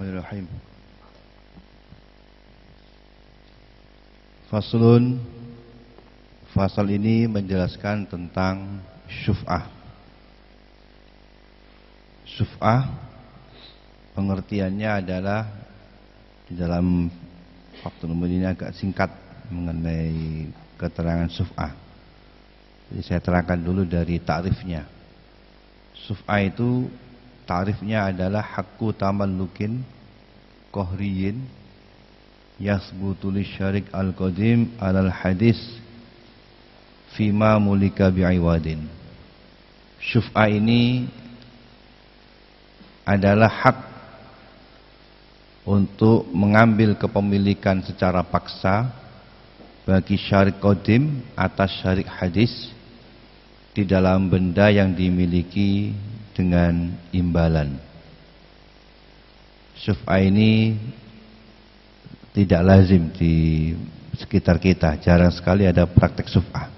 Bismillahirrahmanirrahim. Faslun. Fasal ini menjelaskan tentang syuf'ah. Syuf'ah pengertiannya adalah di dalam waktu ini agak singkat mengenai keterangan syuf'ah. Jadi saya terangkan dulu dari ta'rifnya. Syuf'ah itu ta'rifnya adalah haqqu tamallukin qahriyin yasbutu lisyarik al-qadim alal hadis fima mulika bi'iwadin. Syuf'ah ini adalah hak untuk mengambil kepemilikan secara paksa bagi syarik qadim atas syarik hadis di dalam benda yang dimiliki dengan imbalan. Syuf'ah ini tidak lazim di sekitar kita, jarang sekali ada praktek syuf'ah.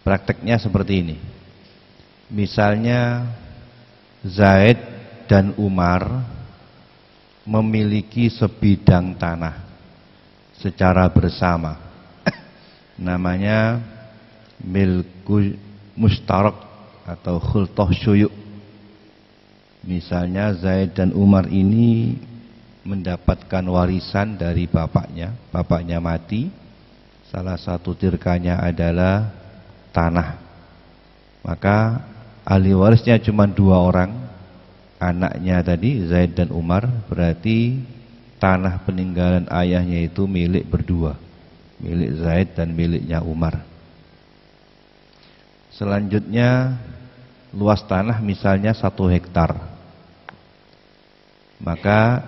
Prakteknya seperti ini. Misalnya Zaid dan Umar memiliki sebidang tanah secara bersama. Namanya milku mustarak atau khultoh syuyuk. Misalnya Zaid dan Umar ini mendapatkan warisan dari bapaknya. Bapaknya mati, salah satu tirkanya adalah tanah. Maka ahli warisnya cuma 2 orang, anaknya tadi Zaid dan Umar. Berarti tanah peninggalan ayahnya itu milik berdua, milik Zaid dan miliknya Umar. Selanjutnya luas tanah misalnya 1 hektar. Maka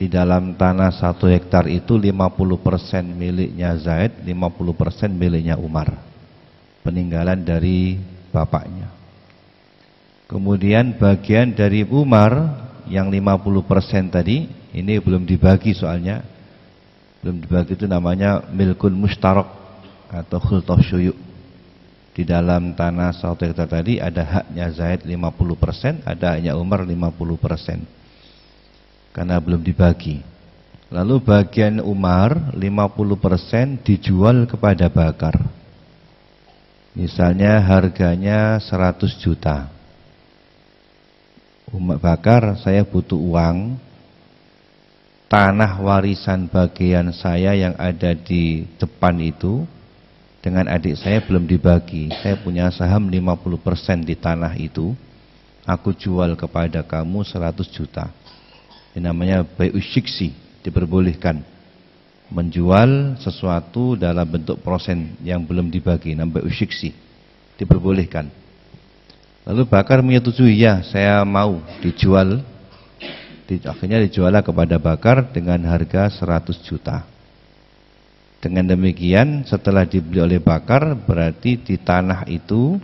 di dalam tanah 1 hektar itu 50% miliknya Zaid, 50% miliknya Umar, peninggalan dari bapaknya. Kemudian bagian dari Umar yang 50% tadi, ini belum dibagi soalnya. Belum dibagi, itu namanya milkun mustarak atau khultoh syuyuk. Di dalam tanah 1 hektar tadi ada haknya Zaid 50%, ada haknya Umar 50%. Karena belum dibagi. Lalu bagian Umar 50% dijual kepada Bakar. Misalnya harganya 100 juta. Umar Bakar, saya butuh uang. Tanah warisan bagian saya yang ada di depan itu dengan adik saya belum dibagi. Saya punya saham 50% di tanah itu. Aku jual kepada kamu 100 juta. Ini namanya bai'us syiksi, diperbolehkan menjual sesuatu dalam bentuk persen yang belum dibagi, namanya bai'us syiksi, diperbolehkan. Lalu Bakar menyetujui, ya saya mau dijual. Akhirnya dijual kepada Bakar dengan harga 100 juta. Dengan demikian setelah dibeli oleh Bakar, berarti di tanah itu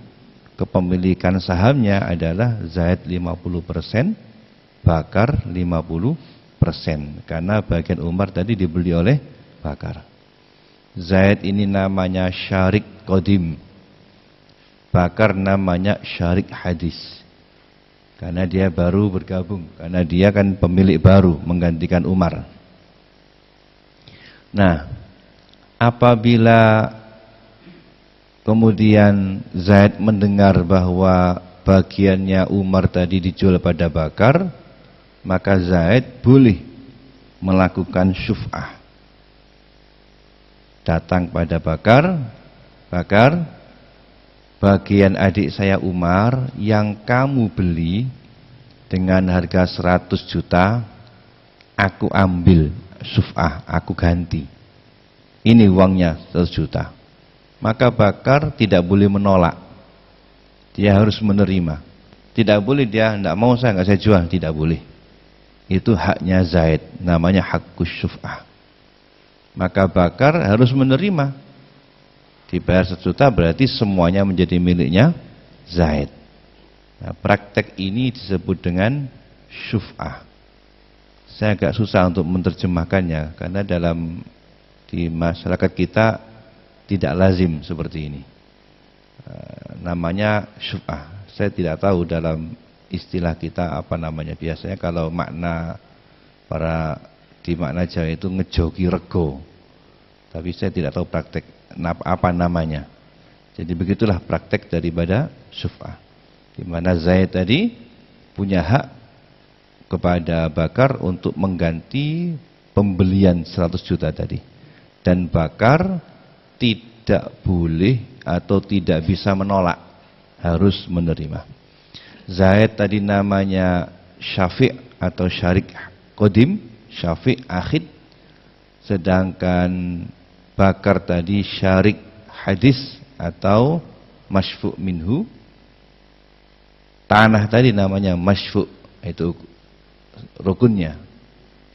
kepemilikan sahamnya adalah Zaid 50%, Bakar 50%, karena bagian Umar tadi dibeli oleh Bakar. Zaid ini namanya syarik qadim, Bakar namanya syarik hadis, karena dia baru bergabung, karena dia kan pemilik baru menggantikan Umar. Nah, apabila kemudian Zaid mendengar bahwa bagiannya Umar tadi dijual pada Bakar, maka Zaid boleh melakukan syuf'ah. Datang pada Bakar, Bakar, bagian adik saya Umar yang kamu beli dengan harga 100 juta, aku ambil syuf'ah, aku ganti. Ini uangnya 100 juta. Maka Bakar tidak boleh menolak. Dia harus menerima. Tidak boleh dia tidak mau, saya nggak saya jual, tidak boleh. Itu haknya Zaid, namanya hakkus syuf'ah. Maka Bakar harus menerima. Dibayar 1 juta berarti semuanya menjadi miliknya Zaid. Nah, praktek ini disebut dengan syuf'ah. Saya agak susah untuk menerjemahkannya karena di masyarakat kita tidak lazim seperti ini. Namanya syuf'ah. Saya tidak tahu dalam istilah kita apa namanya. Biasanya kalau makna para di makna Jawa itu ngejogi rego. Tapi saya tidak tahu praktek apa namanya. Jadi begitulah praktek daripada syuf'ah. Di mana Zaid tadi punya hak kepada Bakar untuk mengganti pembelian 100 juta tadi. Dan Bakar tidak boleh atau tidak bisa menolak, harus menerima. Zaid tadi namanya Syafi' atau Syarik Qadim, Syafi' Akhid, sedangkan Bakar tadi Syarik Hadis atau Masyfu' Minhu. Tanah tadi namanya Masyfu', itu rukunnya.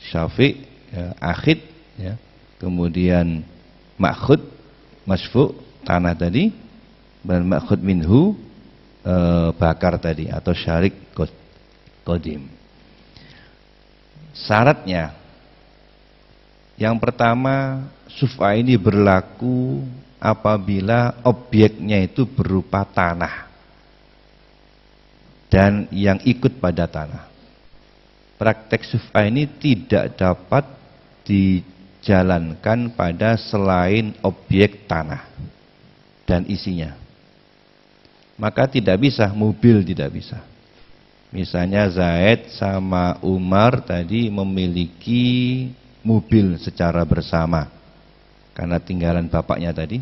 Syafi' ya, Akhid ya. Kemudian Ma'khud, Masyfu', tanah tadi, dan Ma'khud Minhu, Bakar tadi atau Syarik Qadim. Syaratnya yang pertama, syuf'ah ini berlaku apabila objeknya itu berupa tanah dan yang ikut pada tanah. Praktek syuf'ah ini tidak dapat dijalankan pada selain objek tanah dan isinya. Maka tidak bisa, mobil tidak bisa. Misalnya Zaid sama Umar tadi memiliki mobil secara bersama. Karena tinggalan bapaknya tadi,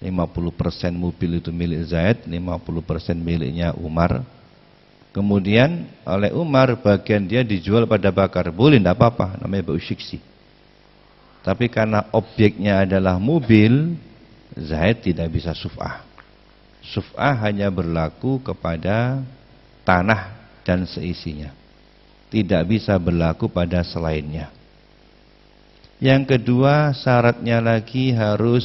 50% mobil itu milik Zaid, 50% miliknya Umar. Kemudian oleh Umar bagian dia dijual pada Bakar. Boleh, tidak apa-apa, namanya bau syiksi. Tapi karena objeknya adalah mobil, Zaid tidak bisa syuf'ah. Syuf'ah hanya berlaku kepada tanah dan seisinya. Tidak bisa berlaku pada selainnya. Yang kedua, syaratnya lagi harus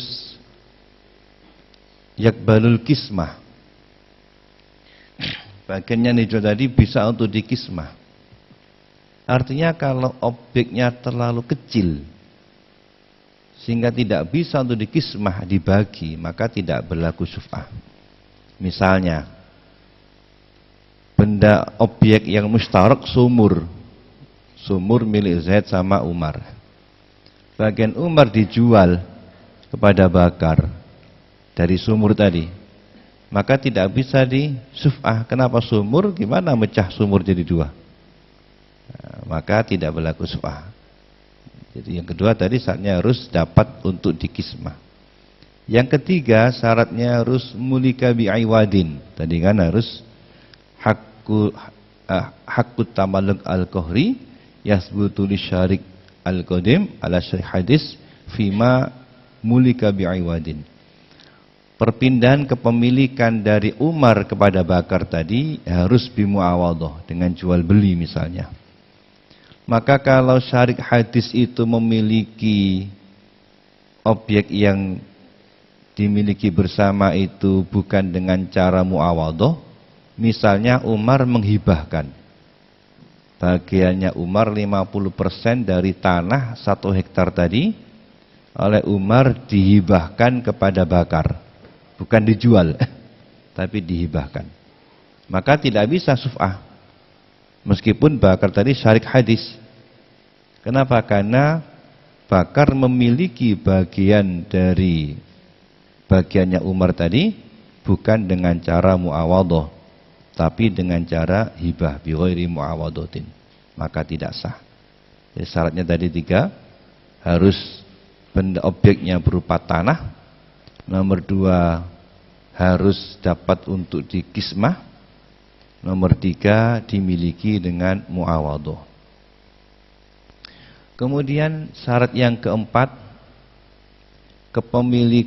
yakbalul kismah. Bagiannya hijau tadi bisa untuk dikismah. Artinya kalau objeknya terlalu kecil sehingga tidak bisa untuk dikismah, dibagi, maka tidak berlaku syuf'ah. Misalnya benda objek yang mustarak, sumur milik Zaid sama Umar. Bagian Umar dijual kepada Bakar dari sumur tadi, maka tidak bisa di syuf'ah. Kenapa sumur? Gimana mecah sumur jadi dua? Nah, maka tidak berlaku syuf'ah. Jadi yang kedua tadi syaratnya harus dapat untuk dikismah. Yang ketiga syaratnya harus mulika bi'aiwadin. Tadi kan harus hakut tamalluk al-kohri yasbutu li syarik al-qadim ala syarih hadis fima mulika bi'aiwadin. Perpindahan kepemilikan dari Umar kepada Bakar tadi harus bimuawadhah, dengan jual beli misalnya. Maka kalau syarik hadis itu memiliki objek yang dimiliki bersama itu bukan dengan cara muawadhah, misalnya Umar menghibahkan bagiannya Umar 50% dari tanah 1 hektar tadi oleh Umar dihibahkan kepada Bakar, bukan dijual tapi dihibahkan, maka tidak bisa syuf'ah meskipun Bakar tadi syarik hadis. Kenapa? Karena Bakar memiliki bagian dari bagiannya Umar tadi bukan dengan cara muawadhah, tapi dengan cara hibah bi ghairi muawadhatin, maka tidak sah. Jadi syaratnya tadi 3, harus benda objeknya berupa tanah. Nomor 2, harus dapat untuk dikismah. Nomor 3, dimiliki dengan muawadhah. Kemudian syarat yang keempat, kepemilik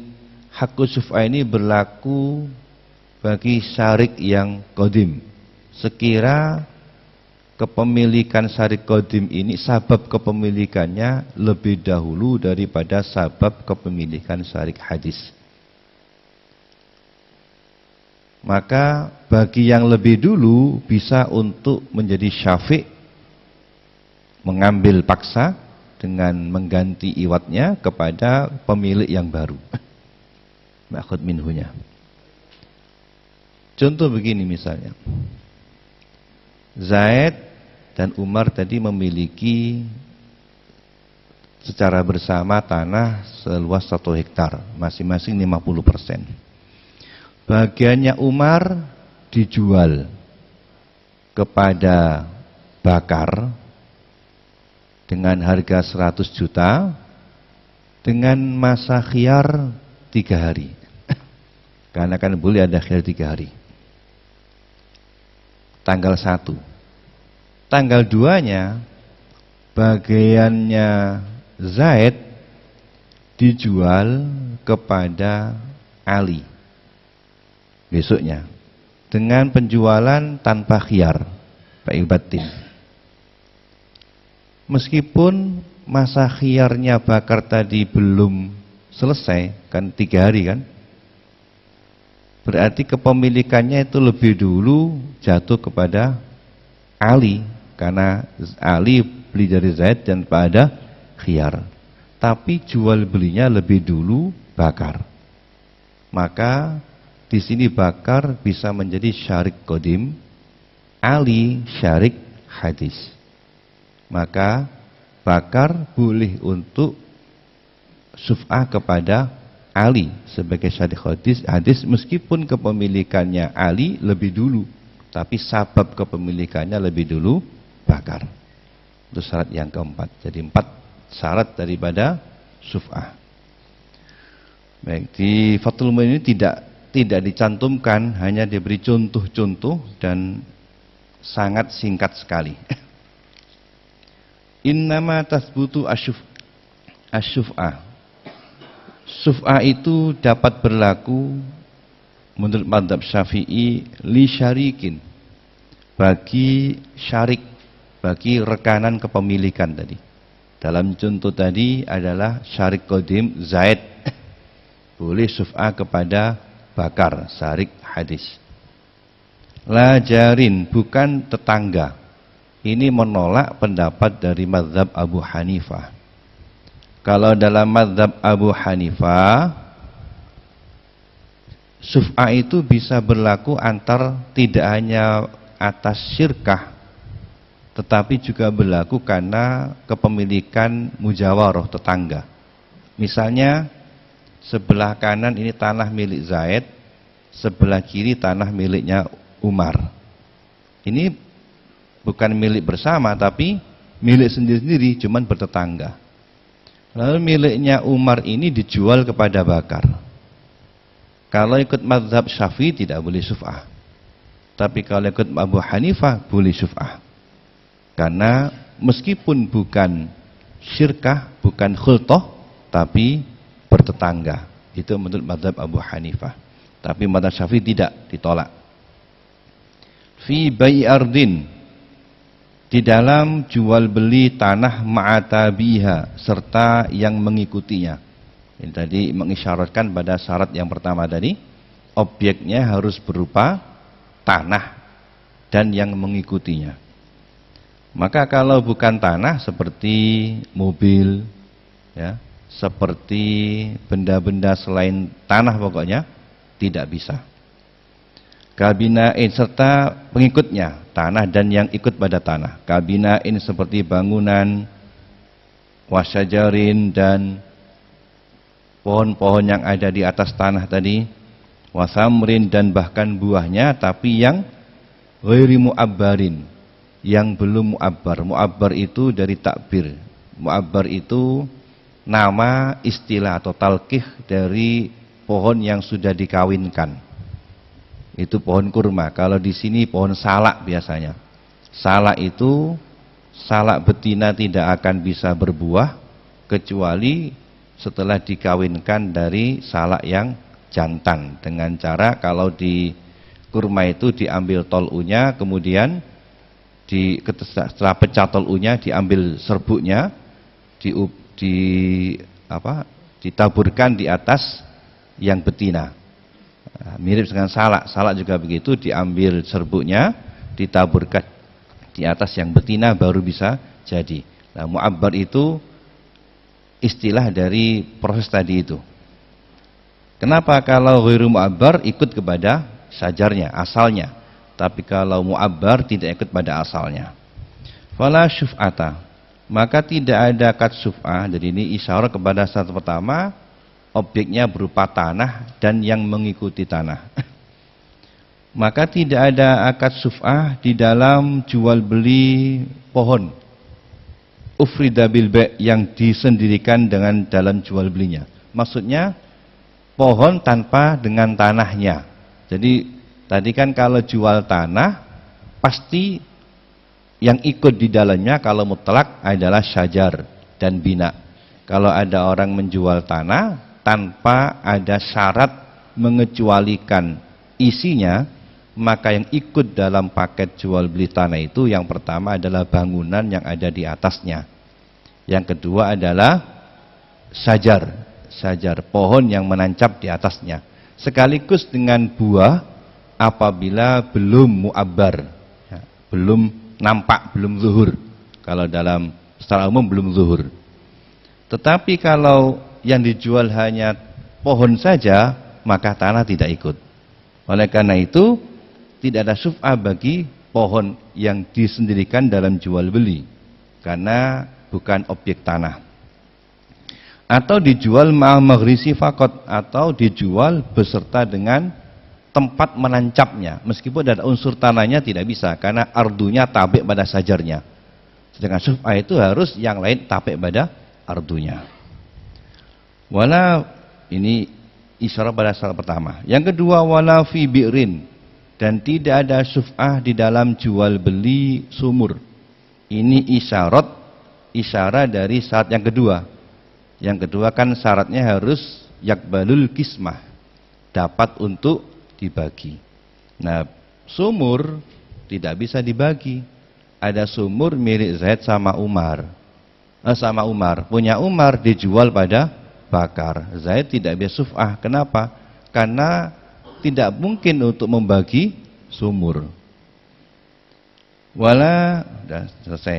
hakku syuf'ah ini berlaku bagi syarik yang qadim. Sekira kepemilikan syarik qadim ini, sabab kepemilikannya lebih dahulu daripada sabab kepemilikan syarik hadis, maka bagi yang lebih dulu bisa untuk menjadi syafi', mengambil paksa dengan mengganti iwatnya kepada pemilik yang baru, ma'khud minhunya. Contoh begini misalnya, Zaid dan Umar tadi memiliki secara bersama tanah seluas 1 hektar, masing-masing 50%. Bagiannya Umar dijual kepada Bakar dengan harga 100 juta dengan masa khiyar 3 hari. Karena kan boleh ada khiyar 3 hari. Tanggal 1. Tanggal 2-nya bagiannya Zaid dijual kepada Ali besoknya dengan penjualan tanpa khiyar, Pak Ilbatin. Meskipun masa khiyarnya Bakar tadi belum selesai, kan 3 hari kan, berarti kepemilikannya itu lebih dulu jatuh kepada Ali, karena Ali beli dari Zaid dan pada khiyar. Tapi jual belinya lebih dulu Bakar. Maka di sini Bakar bisa menjadi syarik qadim, Ali syarik hadis. Maka Bakar boleh untuk syuf'ah kepada Ali sebagai syarik hadis meskipun kepemilikannya Ali lebih dulu, tapi sabab kepemilikannya lebih dulu Bakar. Itu syarat yang keempat. Jadi 4 syarat daripada syuf'ah. Baik, di Fathul Mu'in ini tidak dicantumkan, hanya diberi contoh-contoh dan sangat singkat sekali. Innama tasbutu asyuf'ah. Syuf'ah itu dapat berlaku menurut mazhab Syafi'i li syarikin, bagi syarik, bagi rekanan kepemilikan tadi. Dalam contoh tadi adalah syarik qadim Zaid boleh syuf'ah kepada Bakar, syarik hadis. La jarin, bukan tetangga. Ini menolak pendapat dari mazhab Abu Hanifah. Kalau dalam mazhab Abu Hanifah, syuf'ah itu bisa berlaku antar tidak hanya atas syirkah, tetapi juga berlaku karena kepemilikan mujawarah tetangga. Misalnya sebelah kanan ini tanah milik Zaid, sebelah kiri tanah miliknya Umar. Ini bukan milik bersama, tapi milik sendiri-sendiri, cuman bertetangga. Lalu miliknya Umar ini dijual kepada Bakar. Kalau ikut mazhab Syafi'i tidak boleh syuf'ah. Tapi kalau ikut Abu Hanifah boleh syuf'ah. Karena meskipun bukan syirkah, bukan khultoh, tapi bertetangga. Itu menurut mazhab Abu Hanifah. Tapi mazhab Syafi'i tidak, ditolak. Fi bai'i ardin, di dalam jual beli tanah ma'atabiha serta yang mengikutinya. Ini tadi mengisyaratkan pada syarat yang pertama tadi, objeknya harus berupa tanah dan yang mengikutinya. Maka kalau bukan tanah seperti mobil, ya, seperti benda-benda selain tanah pokoknya tidak bisa. Kabinain serta pengikutnya, tanah dan yang ikut pada tanah. Kabinain seperti bangunan, wasyajarin dan pohon-pohon yang ada di atas tanah tadi, wasamrin dan bahkan buahnya, tapi yang ghairi mu'abbarin, yang belum mu'abbar. Mu'abbar itu dari takbir. Mu'abbar itu nama, istilah atau talqih dari pohon yang sudah dikawinkan. Itu pohon kurma. Kalau di sini pohon salak biasanya. Salak itu, salak betina tidak akan bisa berbuah kecuali setelah dikawinkan dari salak yang jantan. Dengan cara kalau di kurma itu diambil tol'unya, kemudian setelah pecah tol'unya diambil serbuknya, ditaburkan di atas yang betina. Mirip dengan salak. Salak juga begitu, diambil serbuknya, ditaburkan di atas yang betina baru bisa jadi. Nah, mu'abbar itu istilah dari proses tadi itu. Kenapa kalau ghairu mu'abbar ikut kepada sajarnya, asalnya, tapi kalau mu'abbar tidak ikut pada asalnya. Fala syuf'ata, maka tidak ada akad syuf'ah. Jadi ini isyarat kepada syarat pertama, objeknya berupa tanah dan yang mengikuti tanah. Maka tidak ada akad syuf'ah di dalam jual beli pohon ufrida bil ba' yang disendirikan dengan dalam jual belinya. Maksudnya pohon tanpa dengan tanahnya. Jadi tadi kan kalau jual tanah pasti yang ikut di dalamnya kalau mutlak adalah syajar dan bina. Kalau ada orang menjual tanah tanpa ada syarat mengecualikan isinya, maka yang ikut dalam paket jual beli tanah itu yang pertama adalah bangunan yang ada di atasnya. Yang kedua adalah sajar pohon yang menancap di atasnya. Sekaligus dengan buah apabila belum mu'abbar, ya, belum nampak, belum zuhur. Kalau dalam secara umum belum zuhur. Tetapi kalau yang dijual hanya pohon saja, maka tanah tidak ikut. Oleh karena itu tidak ada syuf'ah bagi pohon yang disendirikan dalam jual beli, karena bukan objek tanah. Atau dijual ma'al maghrisi faqat, atau dijual beserta dengan tempat menancapnya, meskipun ada unsur tanahnya tidak bisa, karena ardunya tabik pada sajarnya. Sedangkan syuf'ah itu harus yang lain tabik pada ardunya. Wala, ini isyarat pada syarat pertama. Yang kedua, wala fi bi'rin, dan tidak ada syuf'ah di dalam jual beli sumur. Ini isyarat dari syarat yang kedua. Yang kedua kan syaratnya harus yakbalul kismah, dapat untuk dibagi. Nah, sumur tidak bisa dibagi. Ada sumur milik Zaid sama Umar. Sama Umar, punya Umar dijual pada Bakar. Zaid tidak bisa syuf'ah. Kenapa? Karena tidak mungkin untuk membagi sumur. Wala, sudah selesai.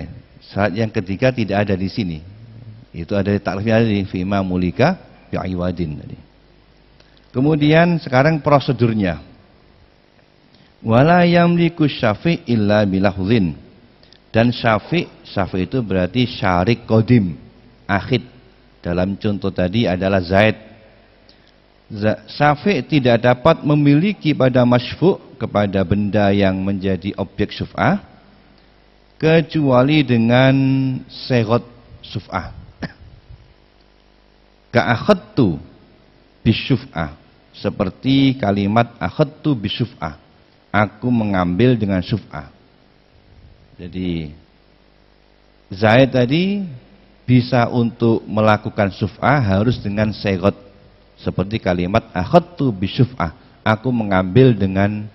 Syarat yang ketiga tidak ada di sini. Itu ada di taklifnya di fima mulika bi'iwadin tadi. Kemudian sekarang prosedurnya. Wala yamliku syafi' illa bilahzin. Dan syafi' itu berarti syarik qadim, akhid. Dalam contoh tadi adalah Zaid. Syafi' tidak dapat memiliki pada masyfu' kepada benda yang menjadi objek syuf'ah kecuali dengan segot syuf'ah. Ka'akhadtu bisyuf'ah, seperti kalimat akhadtu bisyuf'ah, aku mengambil dengan syuf'ah. Jadi Zaid tadi bisa untuk melakukan syuf'ah harus dengan segot, seperti kalimat akhadtu bisyuf'ah, aku mengambil dengan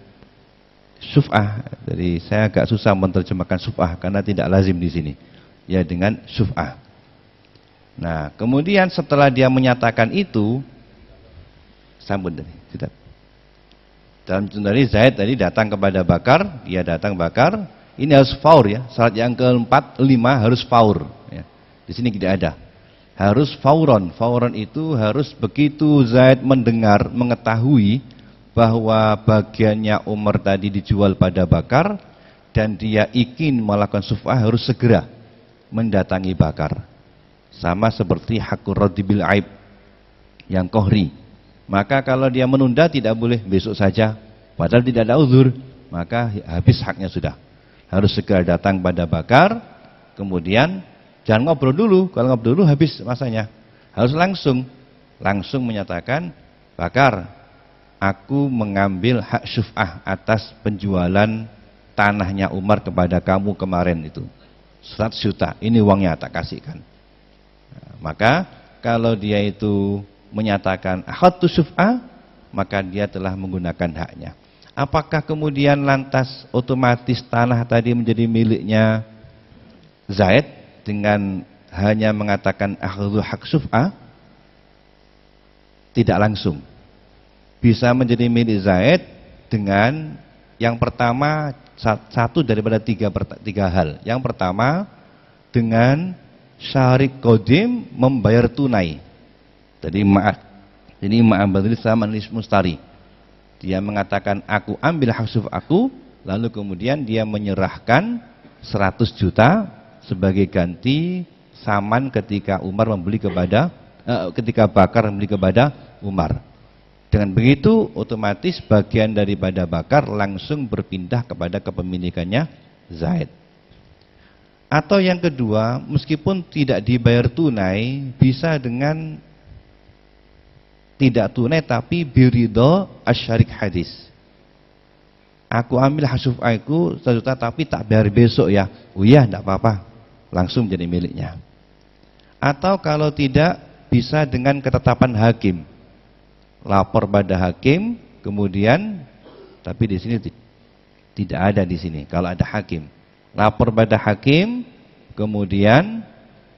syuf'ah. Jadi saya agak susah menerjemahkan syuf'ah karena tidak lazim di sini. Ya, dengan syuf'ah. Nah, kemudian setelah dia menyatakan itu, sambut tadi. Dalam contoh tadi Zaid tadi datang kepada Bakar, dia datang Bakar, ini harus faur ya. Syarat yang keempat, 5 harus faur. Ya. Di sini tidak ada. Harus fauron. Fauron itu harus begitu Zaid mendengar, mengetahui bahwa bagiannya Umar tadi dijual pada Bakar dan dia ingin melakukan syuf'ah, harus segera mendatangi Bakar. Sama seperti hakur raddi bil aib yang kohri. Maka kalau dia menunda tidak boleh besok saja, padahal tidak ada uzur, maka habis haknya sudah. Harus segera datang pada Bakar, kemudian jangan ngobrol dulu, kalau ngobrol dulu habis masanya. Harus langsung menyatakan, Bakar, aku mengambil hak syuf'ah atas penjualan tanahnya Umar kepada kamu kemarin itu. 100 juta, ini uangnya tak kasihkan. Nah, maka kalau dia itu menyatakan akhadtu syuf'ah, maka dia telah menggunakan haknya. Apakah kemudian lantas otomatis tanah tadi menjadi miliknya Zaid dengan hanya mengatakan akhadhu hak syuf'ah? Tidak langsung. Bisa menjadi milik Zaid dengan yang pertama, satu daripada tiga hal. Yang pertama, dengan syarik qadim membayar tunai. Jadi ma'abadil sama mustari. Dia mengatakan aku ambil hak syuf'ah aku, lalu kemudian dia menyerahkan 100 juta sebagai ganti saman ketika Umar membeli kepada ketika Bakar membeli kepada Umar. Dengan begitu otomatis bagian daripada Bakar langsung berpindah kepada kepemilikannya Zaid. Atau yang kedua, meskipun tidak dibayar tunai, bisa dengan tidak tunai tapi biridho asyarik hadis. Aku ambil hasufaiku 1 juta tapi tak bayar besok ya. Oh iya, tidak apa-apa, langsung jadi miliknya. Atau kalau tidak, bisa dengan ketetapan hakim. Lapor pada hakim, kemudian tapi di sini tidak ada di sini. Kalau ada hakim, lapor pada hakim, kemudian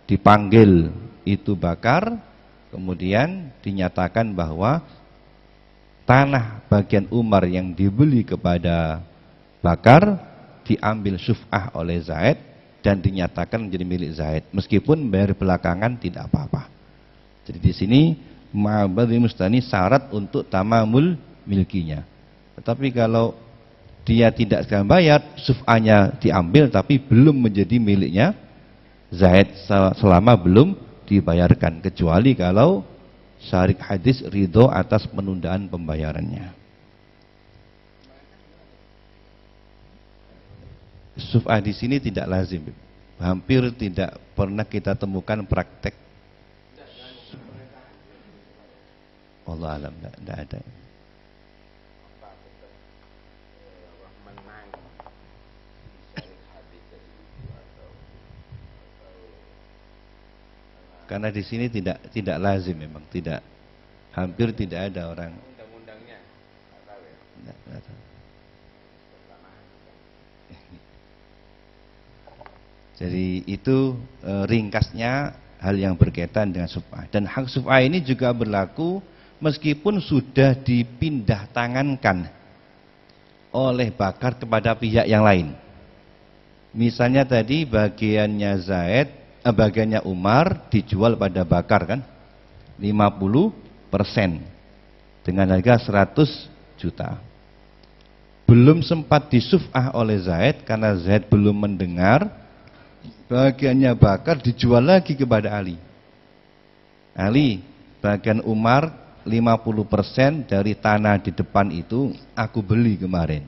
dipanggil itu Bakar, kemudian dinyatakan bahwa tanah bagian Umar yang dibeli kepada Bakar diambil syuf'ah oleh Zaid dan dinyatakan menjadi milik Zaid, meskipun bayar belakangan tidak apa-apa. Jadi di sini ma'abadhi mustani syarat untuk tamamul milkinya. Tetapi kalau dia tidak sedang bayar, syuf'ahnya diambil tapi belum menjadi miliknya Zaid selama belum dibayarkan, kecuali kalau syarik hadis ridho atas penundaan pembayarannya. Syuf'ah di sini tidak lazim, hampir tidak pernah kita temukan praktek. Allah alam, tidak ada. Karena di sini tidak lazim, memang tidak, hampir tidak ada orang. Undang-undangnya nggak tahu ya. Nggak tahu. Jadi itu ringkasnya hal yang berkaitan dengan syuf'ah. Dan hak syuf'ah ini juga berlaku meskipun sudah dipindah tangankan oleh Bakar kepada pihak yang lain. Misalnya tadi bagiannya Zaid, bagiannya Umar dijual pada Bakar kan 50% dengan harga 100 juta. Belum sempat disuf'ah oleh Zaid karena Zaid belum mendengar, bagiannya Bakar dijual lagi kepada Ali. Ali, bagian Umar 50% dari tanah di depan itu aku beli kemarin.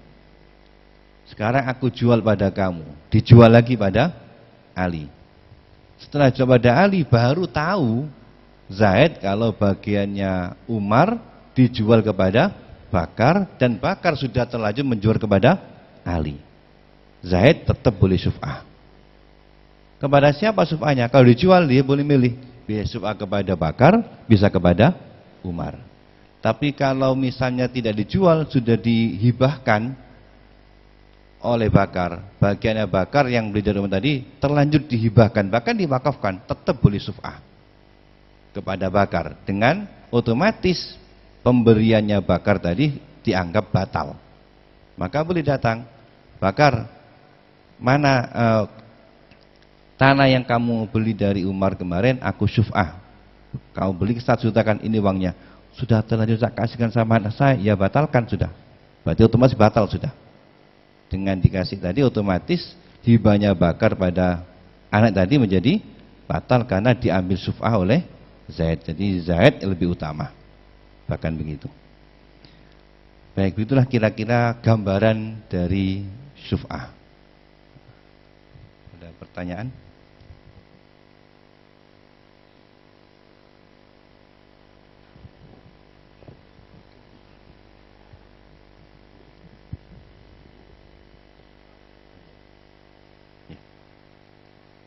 Sekarang aku jual pada kamu. Dijual lagi pada Ali. Setelah jual pada Ali baru tahu Zaid kalau bagiannya Umar dijual kepada Bakar dan Bakar sudah terlanjur menjual kepada Ali. Zaid tetap boleh syuf'ah. Kepada siapa syuf'ahnya? Kalau dijual dia boleh milih. Bisa syuf'ah kepada Bakar, bisa kepada Umar. Tapi kalau misalnya tidak dijual, sudah dihibahkan oleh Bakar, bagiannya Bakar yang beli dari Umar tadi terlanjur dihibahkan, bahkan diwakafkan, tetap boleh syuf'ah kepada Bakar, dengan otomatis pemberiannya Bakar tadi dianggap batal. Maka boleh datang, Bakar, mana tanah yang kamu beli dari Umar kemarin aku syuf'ah. Kau beli 1 juta kan, ini uangnya. Sudah terlanjur saya kasihkan sama anak saya, ya batalkan sudah. Berarti otomatis batal sudah. Dengan dikasih tadi otomatis hibahnya Bakar pada anak tadi menjadi batal karena diambil syuf'ah oleh Zaid. Jadi Zaid lebih utama. Bahkan begitu. Baik, begitulah kira-kira gambaran dari syuf'ah. Ada pertanyaan?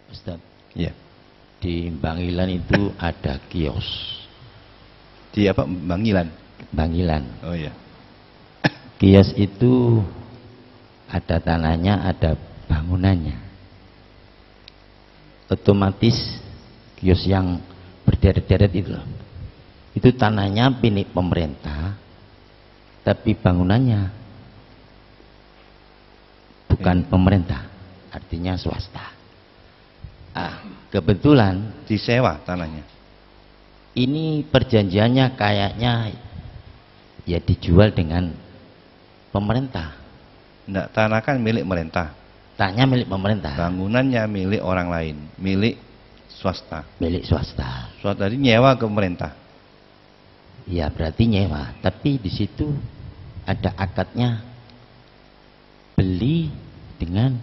Ustaz, Ya. di Bangilan itu ada kios. Di apa? Bangilan. Bangilan. Oh ya. Kios itu ada tanahnya, ada bangunannya. Otomatis kios yang berderet-deret itu loh, itu tanahnya milik pemerintah, tapi bangunannya bukan pemerintah, artinya swasta. Kebetulan Disewa tanahnya. ini perjanjiannya kayaknya ya dijual dengan pemerintah. Enggak, tanah kan milik pemerintah. Swastanya milik pemerintah. Bangunannya milik orang lain, milik swasta. Milik swasta. Swasta tadi nyewa ke pemerintah. Ya berarti nyewa, tapi di situ ada akadnya beli dengan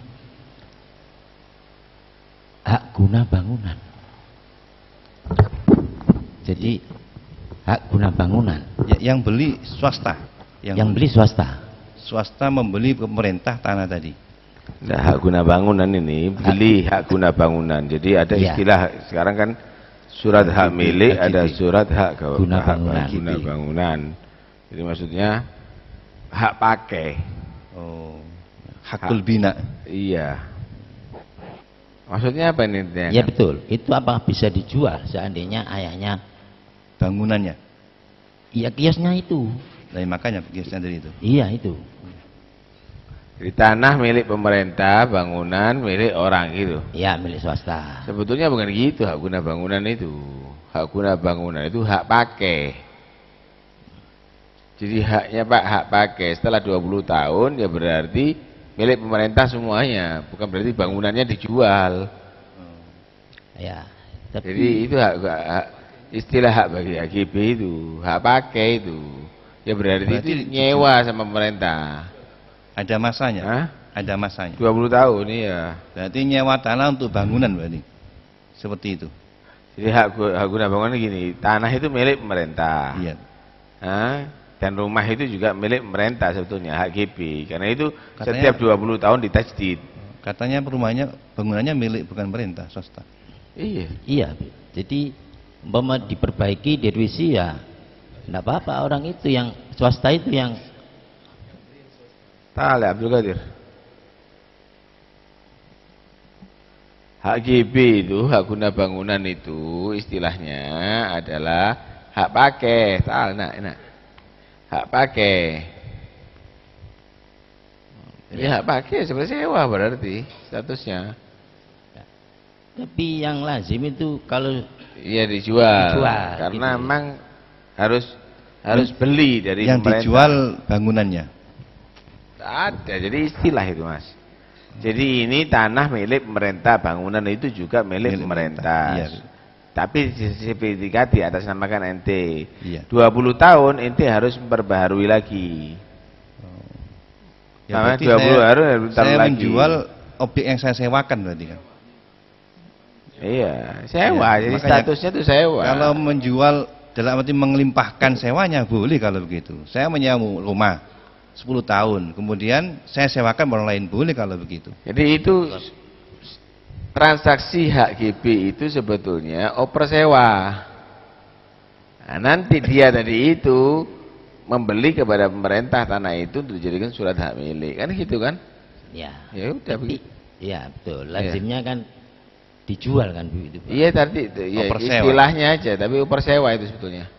hak guna bangunan. Jadi hak guna bangunan. Yang beli swasta. Yang beli swasta. Swasta membeli ke pemerintah tanah tadi. Nah, hak guna bangunan ini beli hak guna bangunan. Jadi ada istilah sekarang kan surat hak milik, ada surat hak guna bangunan. Jadi maksudnya hak pakai. Oh, hakul bina. Iya. Maksudnya apa ini? Ya betul. Itu apa bisa dijual seandainya ayahnya Bangunannya. iya kiosnya itu. Nah, makanya kiosnya dari itu. Iya itu. Di tanah milik pemerintah, bangunan milik orang gitu. Iya milik swasta. Sebetulnya bukan gitu hak guna bangunan itu. Hak guna bangunan itu hak pakai. Jadi haknya Pak hak pakai setelah 20 tahun ya berarti milik pemerintah semuanya, bukan berarti bangunannya dijual. Ya. Tapi, jadi itu hak istilah hak bagi HGB itu, hak pakai itu. Ya berarti itu nyewa sama pemerintah. Ada masanya. Hah? Ada masanya. 20 tahun iya. Berarti nyewa tanah untuk bangunan berarti. Seperti itu. Jadi hak guna bangunan gini, tanah itu milik pemerintah. Iya. Hah? Dan rumah itu juga milik pemerintah sebetulnya, HGB. Karena itu Katanya, setiap 20 tahun ditajdid. Katanya rumahnya, bangunannya milik bukan pemerintah, swasta. Iya. iya. Jadi umpama diperbaiki, direvisi ya enggak apa-apa, orang itu yang swasta itu yang Ta'ala Abdul Qadir. Hak GB itu, hak guna bangunan itu istilahnya adalah hak pakai. Ta'ala enak. Hak pakai. Jadi hak pakai sebenarnya sewa berarti statusnya. tapi yang lazim itu kalau Iya dijual. Karena gitu. memang harus beli dari yang pemerintah. dijual bangunannya. Ada, jadi istilah itu Mas. Jadi ini tanah milik pemerintah, bangunan itu juga milik pemerintah. Iya. Tapi sertifikat di atas namakan ente. Iya. 20 tahun ente harus memperbaharui lagi. Ya, Namanya berarti 20 harus saya lagi. menjual objek yang saya sewakan berarti kan. Iya, sewa. Ya, jadi makanya statusnya itu sewa. Kalau menjual dalam arti melimpahkan sewanya boleh kalau begitu. Saya menyewa rumah 10 tahun, kemudian saya sewakan orang lain boleh kalau begitu. Jadi itu transaksi hak GB itu sebetulnya oper sewa. Nah, nanti dia tadi itu membeli kepada pemerintah tanah itu untuk dijadikan surat hak milik, kan gitu kan? ya. Ya udah begitu. Iya betul. Lazimnya kan dijual kan itu. Iya tadi ya, istilahnya aja, tapi oper sewa itu sebetulnya.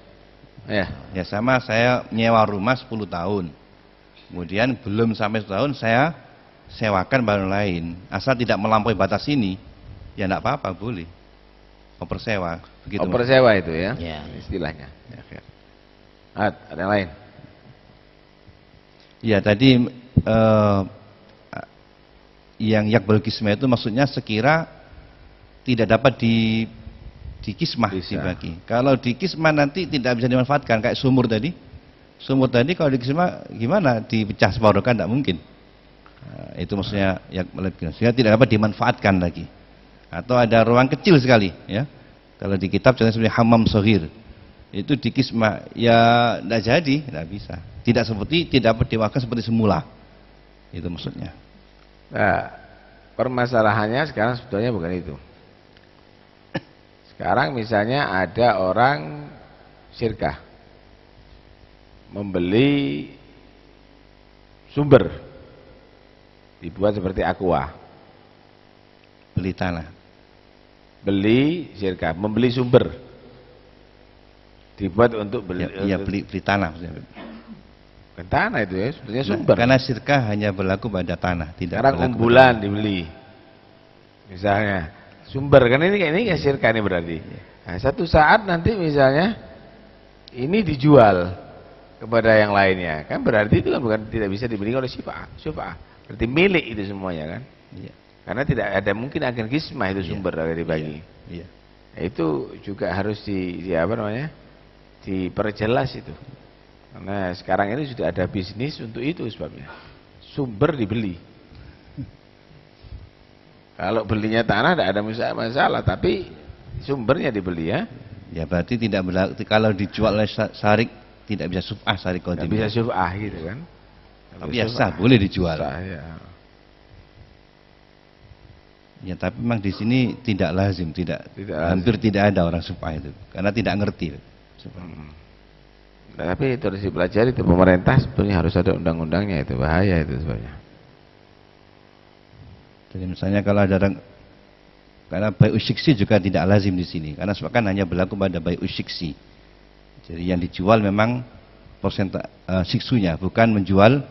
Ya. Ya sama saya nyewa rumah 10 tahun. Kemudian belum sampai setahun saya sewakan barang lain. Asal tidak melampaui batas ini, ya enggak apa-apa, boleh. Oper sewa, begitu. Oper sewa itu ya, Ya. istilahnya. Ya. Ada yang lain? Ya tadi yang yakbal kismah itu maksudnya sekira tidak dapat di kismah dibagi. Kalau di kismah nanti tidak bisa dimanfaatkan kayak sumur tadi. Sumur tadi kalau di kismah gimana? Dipecah separuh kan tidak mungkin. Nah, itu maksudnya yakbal kismah. Sehingga tidak dapat dimanfaatkan lagi. Atau ada ruang kecil sekali ya. Kalau di kitab contohnya seperti hammam shaghir. Itu di kismah ya tidak jadi, tidak bisa. Tidak dapat diwakilkan seperti semula. Itu maksudnya. Nah, permasalahannya sekarang sebetulnya bukan itu. Sekarang misalnya ada orang syirkah membeli sumber dibuat seperti aqua. Beli tanah. Beli syirkah, membeli sumber dibuat untuk beli. Ya, beli tanah maksudnya. Bukan tanah itu ya, sebetulnya sumber. Karena syirkah hanya berlaku pada tanah, tidak Sekarang berlaku umbulan pada dibeli. Misalnya sumber kan ini kayak syirkah ini berarti. Nah, satu saat nanti misalnya ini dijual kepada yang lainnya, kan berarti itu kan bukan tidak bisa dimiliki oleh syufa'ah. Berarti milik itu semuanya kan. Iya. Karena tidak ada mungkin agen kismah itu sumber dari dibagi. Iya. Itu juga harus diperjelas itu. Karena sekarang ini sudah ada bisnis untuk itu sebabnya. Sumber dibeli. Kalau belinya tanah tidak ada masalah, tapi sumbernya dibeli ya. Ya berarti tidak berlaku kalau dijual oleh syarik tidak bisa suf'ah syarik qadim. Tidak bisa suf'ah gitu kan. Tapi ya sah, boleh dijual. Sah, ya. Ya tapi memang di sini tidak lazim, hampir lazim. tidak ada orang suf'ah itu karena tidak ngerti. Nah, tapi itu harus dipelajari itu, pemerintah sebenarnya harus ada undang-undangnya, itu bahaya itu sebenarnya. Jadi misalnya kalau ada orang, karena bayi usyiksi juga tidak lazim di sini, karena sebagian hanya berlaku pada bayi usyiksi. Jadi yang dijual memang siksunya, bukan menjual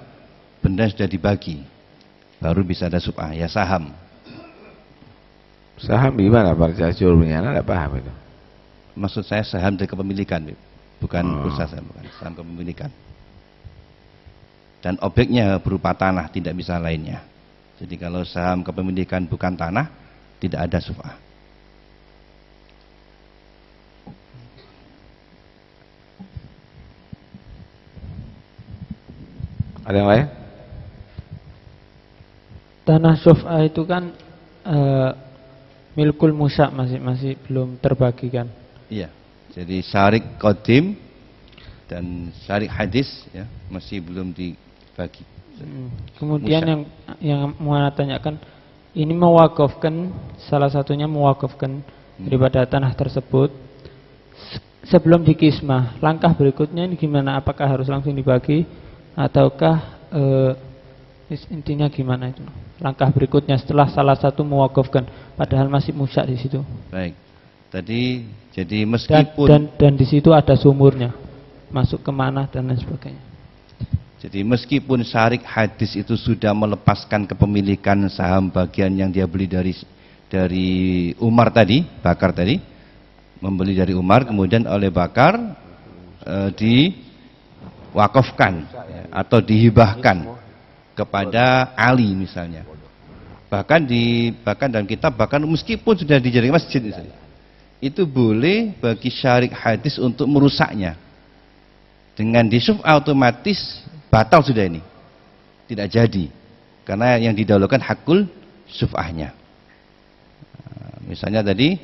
benda yang sudah dibagi, baru bisa ada suf'ah. Ya saham. Saham gimana Pak jualnya? Anda tidak paham itu. Maksud saya saham dari kepemilikan, bukan usaha saham, bukan saham kepemilikan. Dan objeknya berupa tanah, tidak bisa lainnya. Jadi kalau saham kepemilikan bukan tanah, tidak ada suf'ah. Ada yang lain? Tanah suf'ah itu kan milkul musa, masih belum terbagikan. Iya. Jadi syarik qadim dan syarik hadis ya masih belum dibagi. Kemudian yang mau tanyakan, ini mewakafkan, salah satunya mewakafkan daripada tanah tersebut sebelum dikismah. Langkah berikutnya ini gimana? Apakah harus langsung dibagi ataukah intinya gimana itu? Langkah berikutnya setelah salah satu mewakafkan, padahal masih musyak di situ. Baik. Tadi jadi meskipun dan di situ ada sumurnya, masuk kemana dan lain sebagainya. Jadi meskipun syarik hadis itu sudah melepaskan kepemilikan saham bagian yang dia beli dari Umar tadi, Bakar tadi, membeli dari Umar, kemudian oleh Bakar diwakafkan atau dihibahkan kepada Ali misalnya. Bahkan dalam kitab, bahkan meskipun sudah dijadikan masjid misalnya, itu boleh bagi syarik hadis untuk merusaknya. Dengan disuf'ah otomatis batal sudah ini, tidak jadi, karena yang didahulukan hakul suf'ahnya. Misalnya tadi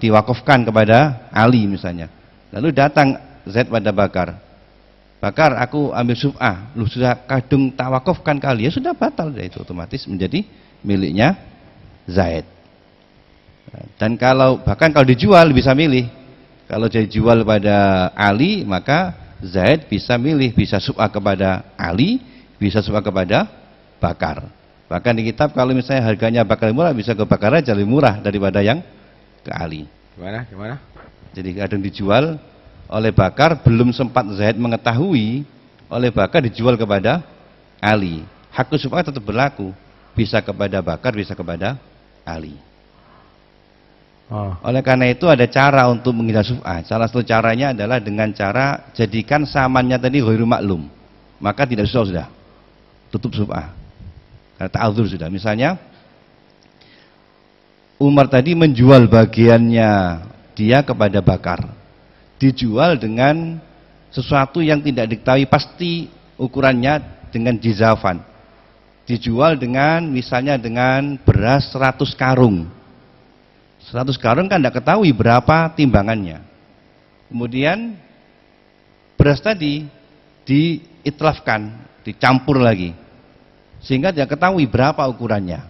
diwakafkan kepada Ali misalnya, lalu datang Zaid pada Bakar, aku ambil suf'ah, lu sudah kadung tak wakafkan kali, ya sudah batal, itu otomatis menjadi miliknya Zaid. Dan bahkan kalau dijual bisa milih, kalau jadi jual pada Ali maka Zaid bisa milih, bisa suf'ah kepada Ali, bisa suf'ah kepada Bakar. Bahkan di kitab kalau misalnya harganya Bakar murah, bisa ke Bakar aja lebih murah daripada yang ke Ali. Gimana? Jadi kadang dijual oleh Bakar, belum sempat Zaid mengetahui, oleh Bakar dijual kepada Ali. Hak suf'ah tetap berlaku, bisa kepada Bakar, bisa kepada Ali. Oleh karena itu ada cara untuk menghindar suf'ah. Salah satu caranya adalah dengan cara jadikan samannya tadi ghairu maklum, maka tidak sudah tutup suf'ah karena ta'adzur sudah. Misalnya Umar tadi menjual bagiannya dia kepada Bakar, dijual dengan sesuatu yang tidak diketahui pasti ukurannya, dengan jizafan, dijual dengan misalnya dengan beras 100 karung. 100 karung kan tidak ketahui berapa timbangannya. Kemudian beras tadi diitlafkan, dicampur lagi, sehingga tidak ketahui berapa ukurannya.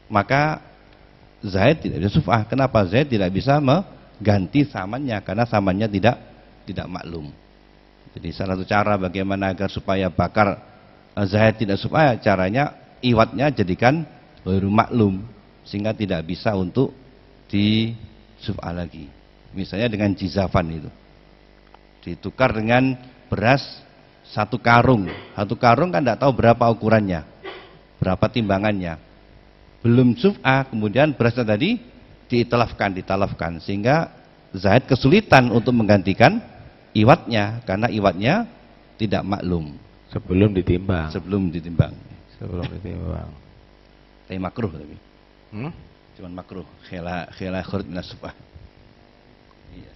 Maka Zaid tidak bisa suf'ah. Kenapa? Zaid tidak bisa mengganti samannya, karena samannya tidak maklum. Jadi salah satu cara bagaimana agar supaya Bakar Zaid tidak suf'ah, caranya iwatnya jadikan ghairu maklum, sehingga tidak bisa untuk di suf'ah lagi. Misalnya dengan jizafan itu ditukar dengan beras 1 karung. 1 karung kan tidak tahu berapa ukurannya, berapa timbangannya, belum suf'ah, kemudian berasnya tadi ditalafkan, sehingga Zaid kesulitan untuk menggantikan iwatnya, karena iwatnya tidak maklum sebelum ditimbang. sebelum ditimbang. Tapi makruh tapi. Hmm? Cuman makruh. Khila khila khurut minasufah. Iya.